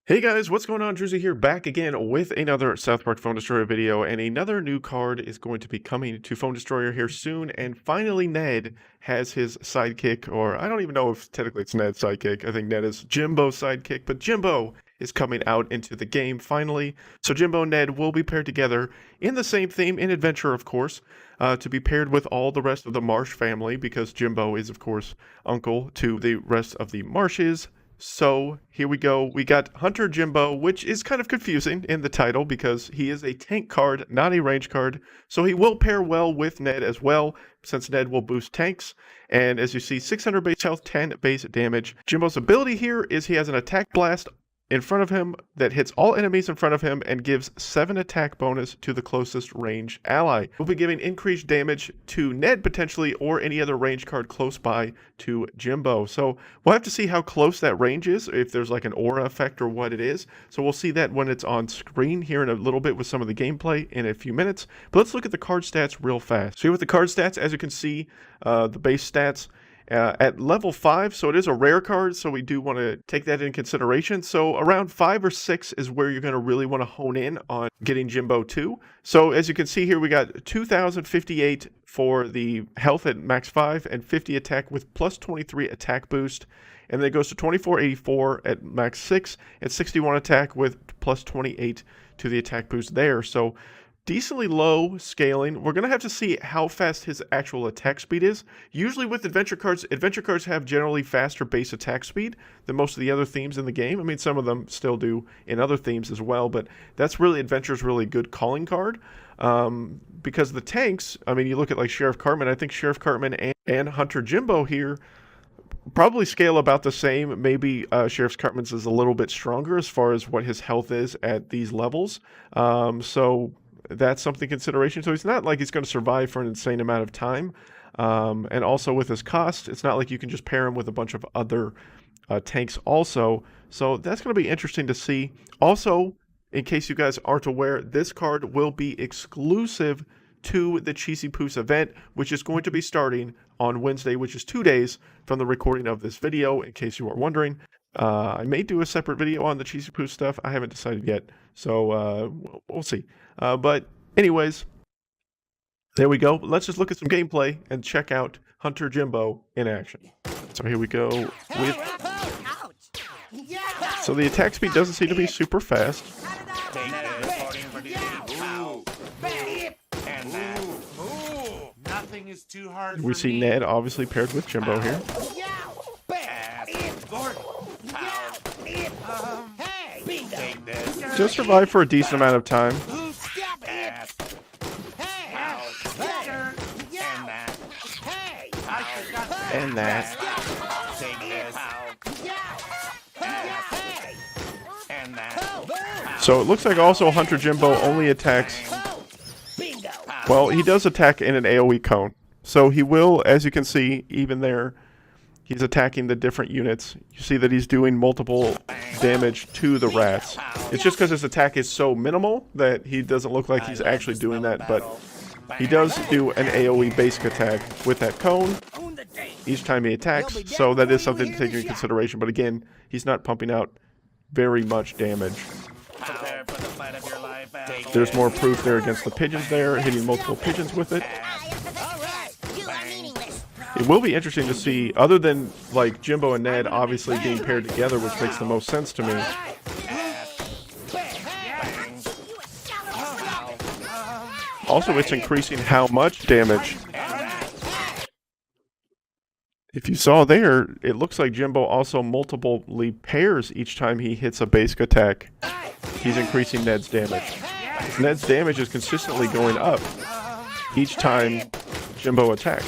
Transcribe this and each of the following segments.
Hey guys, what's going on? Drizzy here, back again with another South Park Phone Destroyer video, and another new card is going to be coming to Phone Destroyer here soon, and finally Ned has his sidekick, or I don't even know if technically it's Ned's sidekick. I think Ned is Jimbo's sidekick, but Jimbo is coming out into the game finally. So Jimbo and Ned will be paired together in the same theme, in adventure of course, to be paired with all the rest of the Marsh family, because Jimbo is of course uncle to the rest of the Marshes. So here we go. We got Hunter Jimbo, which is kind of confusing in the title because he is a tank card, not a range card. So he will pair well with Ned as well, since Ned will boost tanks. And as you see, 600 base health, 10 base damage. Jimbo's ability here is he has an attack blast in front of him that hits all enemies in front of him and gives 7 attack bonus to the closest range ally. We'll be giving increased damage to Ned potentially, or any other range card close by to Jimbo. So we'll have to see how close that range is, if there's like an aura effect or what it is. So we'll see that when it's on screen here in a little bit with some of the gameplay in a few minutes. But let's look at the card stats real fast. So here with the card stats, as you can see, the base stats, at level 5, so it is a rare card, so we do want to take that in consideration. So around 5 or 6 is where you're going to really want to hone in on getting Jimbo 2. So as you can see here, we got 2058 for the health at max 5 and 50 attack with plus 23 attack boost. And then it goes to 2484 at max 6 and 61 attack with plus 28 to the attack boost there. So decently low scaling. We're going to have to see how fast his actual attack speed is. Usually with adventure cards have generally faster base attack speed than most of the other themes in the game. I mean, some of them still do in other themes as well, but that's really Adventure's really good calling card. Because the tanks, I mean, you look at like Sheriff Cartman, I think Sheriff Cartman and Hunter Jimbo here probably scale about the same. Maybe Sheriff Cartman's is a little bit stronger as far as what his health is at these levels. So that's something consideration. So he's not like he's going to survive for an insane amount of time. And also with his cost, it's not like you can just pair him with a bunch of other tanks also. So that's going to be interesting to see. Also, in case you guys aren't aware, this card will be exclusive to the Cheesy Poofs event, which is going to be starting on Wednesday, which is 2 days from the recording of this video, in case you are wondering. I may do a separate video on the Cheesy Poofs stuff. I haven't decided yet, so we'll see. But anyways, there we go. Let's just look at some gameplay and check out Hunter Jimbo in action. So here we go with... So the attack speed doesn't seem to be super fast. Nothing is too hard. We see Ned obviously paired with Jimbo here. Just survive for a decent amount of time. And that. So it looks like also Hunter Jimbo only attacks... Well, he does attack in an AoE cone. So he will, as you can see, even there, he's attacking the different units. You see that he's doing multiple damage to the rats. It's just because his attack is so minimal that he doesn't look like he's actually doing that, but he does do an AoE basic attack with that cone each time he attacks, so that is something to take into consideration. But again, he's not pumping out very much damage. There's more proof there against the pigeons there, hitting multiple pigeons with it. It will be interesting to see, other than like Jimbo and Ned obviously being paired together, which makes the most sense to me. Also, it's increasing how much damage. If you saw there, it looks like Jimbo also multiply pairs each time he hits a basic attack. He's increasing Ned's damage. Ned's damage is consistently going up each time Jimbo attacks.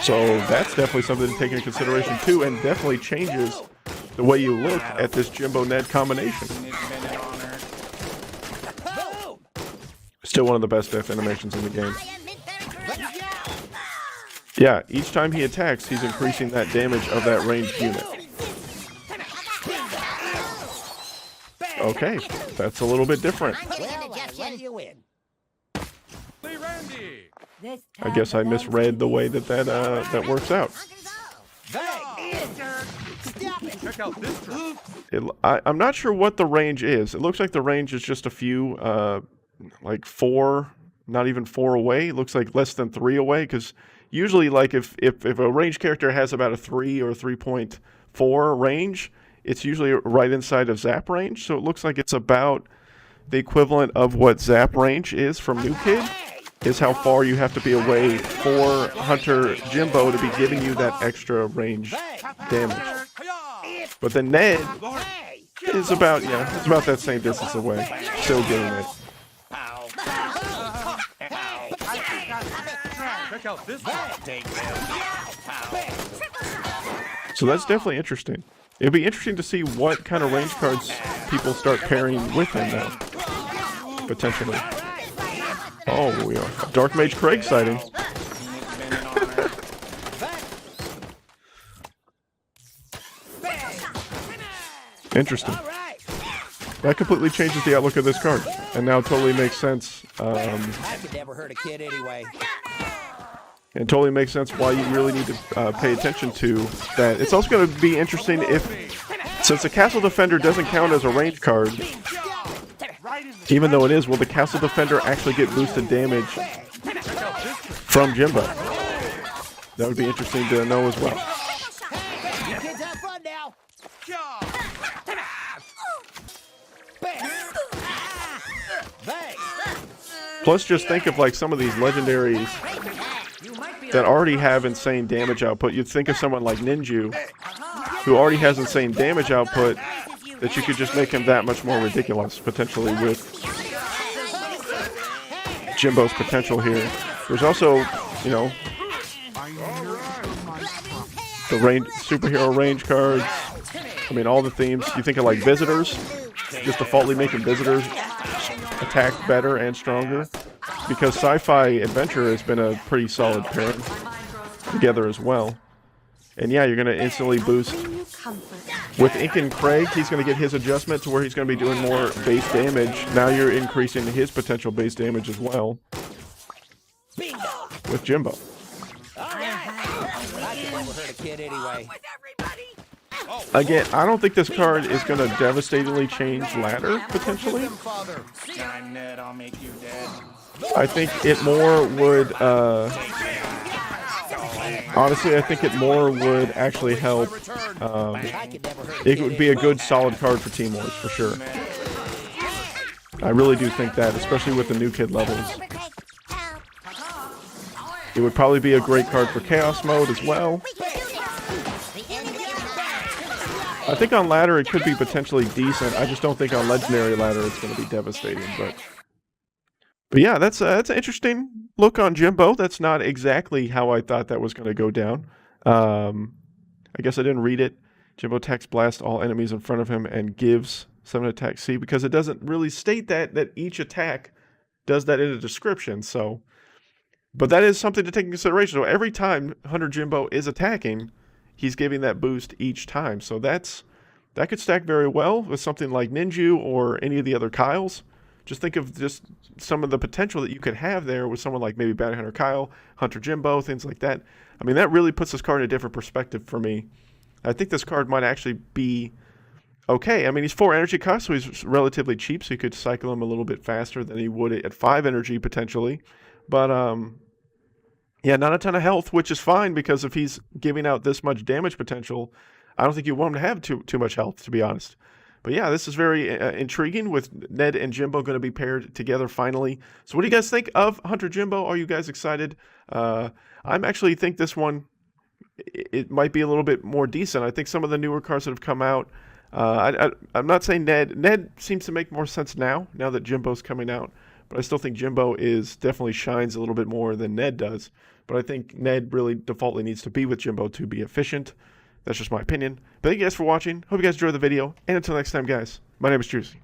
So that's definitely something to take into consideration too, and definitely changes the way you look at this Jimbo-Ned combination. Still one of the best death animations in the game. Yeah, each time he attacks, he's increasing that damage of that ranged unit. Okay, that's a little bit different. I guess I misread the way that works out. Check out this trick. I'm not sure what the range is. It looks like the range is just a few, like 4, not even 4 away. It looks like less than 3 away, because usually, like, if a range character has about a 3 or 3.4 range, it's usually right inside of zap range. So it looks like it's about the equivalent of what zap range is from New Kid, is how far you have to be away for Hunter Jimbo to be giving you that extra range damage. But then Ned is about, it's about that same distance away, still getting it. Check out this So that's definitely interesting. It'll be interesting to see what kind of range cards people start pairing with him now, potentially. Oh, we are Dark Mage Craig sighting. Interesting. That completely changes the outlook of this card, and now totally makes sense. I could never hurt a kid anyway. And totally makes sense why you really need to pay attention to that. It's also going to be interesting if, since the Castle Defender doesn't count as a range card, even though it is, will the Castle Defender actually get boosted damage from Jimbo? That would be interesting to know as well. You kids have fun now. Plus, just think of like some of these legendaries that already have insane damage output. You'd think of someone like Ninju, who already has insane damage output, that you could just make him that much more ridiculous, potentially, with Jimbo's potential here. There's also, you know, the range, superhero range cards. I mean, all the themes. You think of like visitors, just defaultly making visitors attack better and stronger, because sci-fi adventure has been a pretty solid pairing together as well. And yeah, you're going to instantly boost. With Incan Craig, he's going to get his adjustment to where he's going to be doing more base damage. Now you're increasing his potential base damage as well with Jimbo. Again, I don't think this card is going to devastatingly change ladder, potentially. I think it more would, honestly, I think it more would actually help. It would be a good, solid card for Team Wars, for sure. I really do think that, especially with the new kid levels. It would probably be a great card for Chaos Mode as well. I think on ladder it could be potentially decent. I just don't think on legendary ladder it's going to be devastating. But yeah, that's an interesting look on Jimbo. That's not exactly how I thought that was going to go down. I guess I didn't read it. Jimbo attacks blast all enemies in front of him and gives 7 attack C, because it doesn't really state that each attack does that in a description. So, but that is something to take into consideration. So every time Hunter Jimbo is attacking, he's giving that boost each time. So that could stack very well with something like Ninju or any of the other Kyles. Just think of just some of the potential that you could have there with someone like maybe Bounty Hunter Kyle, Hunter Jimbo, things like that. I mean, that really puts this card in a different perspective for me. I think this card might actually be okay. I mean, he's 4 energy cost, so he's relatively cheap, so you could cycle him a little bit faster than he would at 5 energy potentially. But yeah, not a ton of health, which is fine, because if he's giving out this much damage potential, I don't think you want him to have too much health, to be honest. But yeah, this is very intriguing, with Ned and Jimbo going to be paired together finally. So what do you guys think of Hunter Jimbo? Are you guys excited? I'm actually think this one, it might be a little bit more decent. I think some of the newer cards that have come out, I'm not saying Ned. Ned seems to make more sense now that Jimbo's coming out. But I still think Jimbo definitely shines a little bit more than Ned does. But I think Ned really defaultly needs to be with Jimbo to be efficient. That's just my opinion. But thank you guys for watching. Hope you guys enjoyed the video. And until next time, guys, my name is Juicy.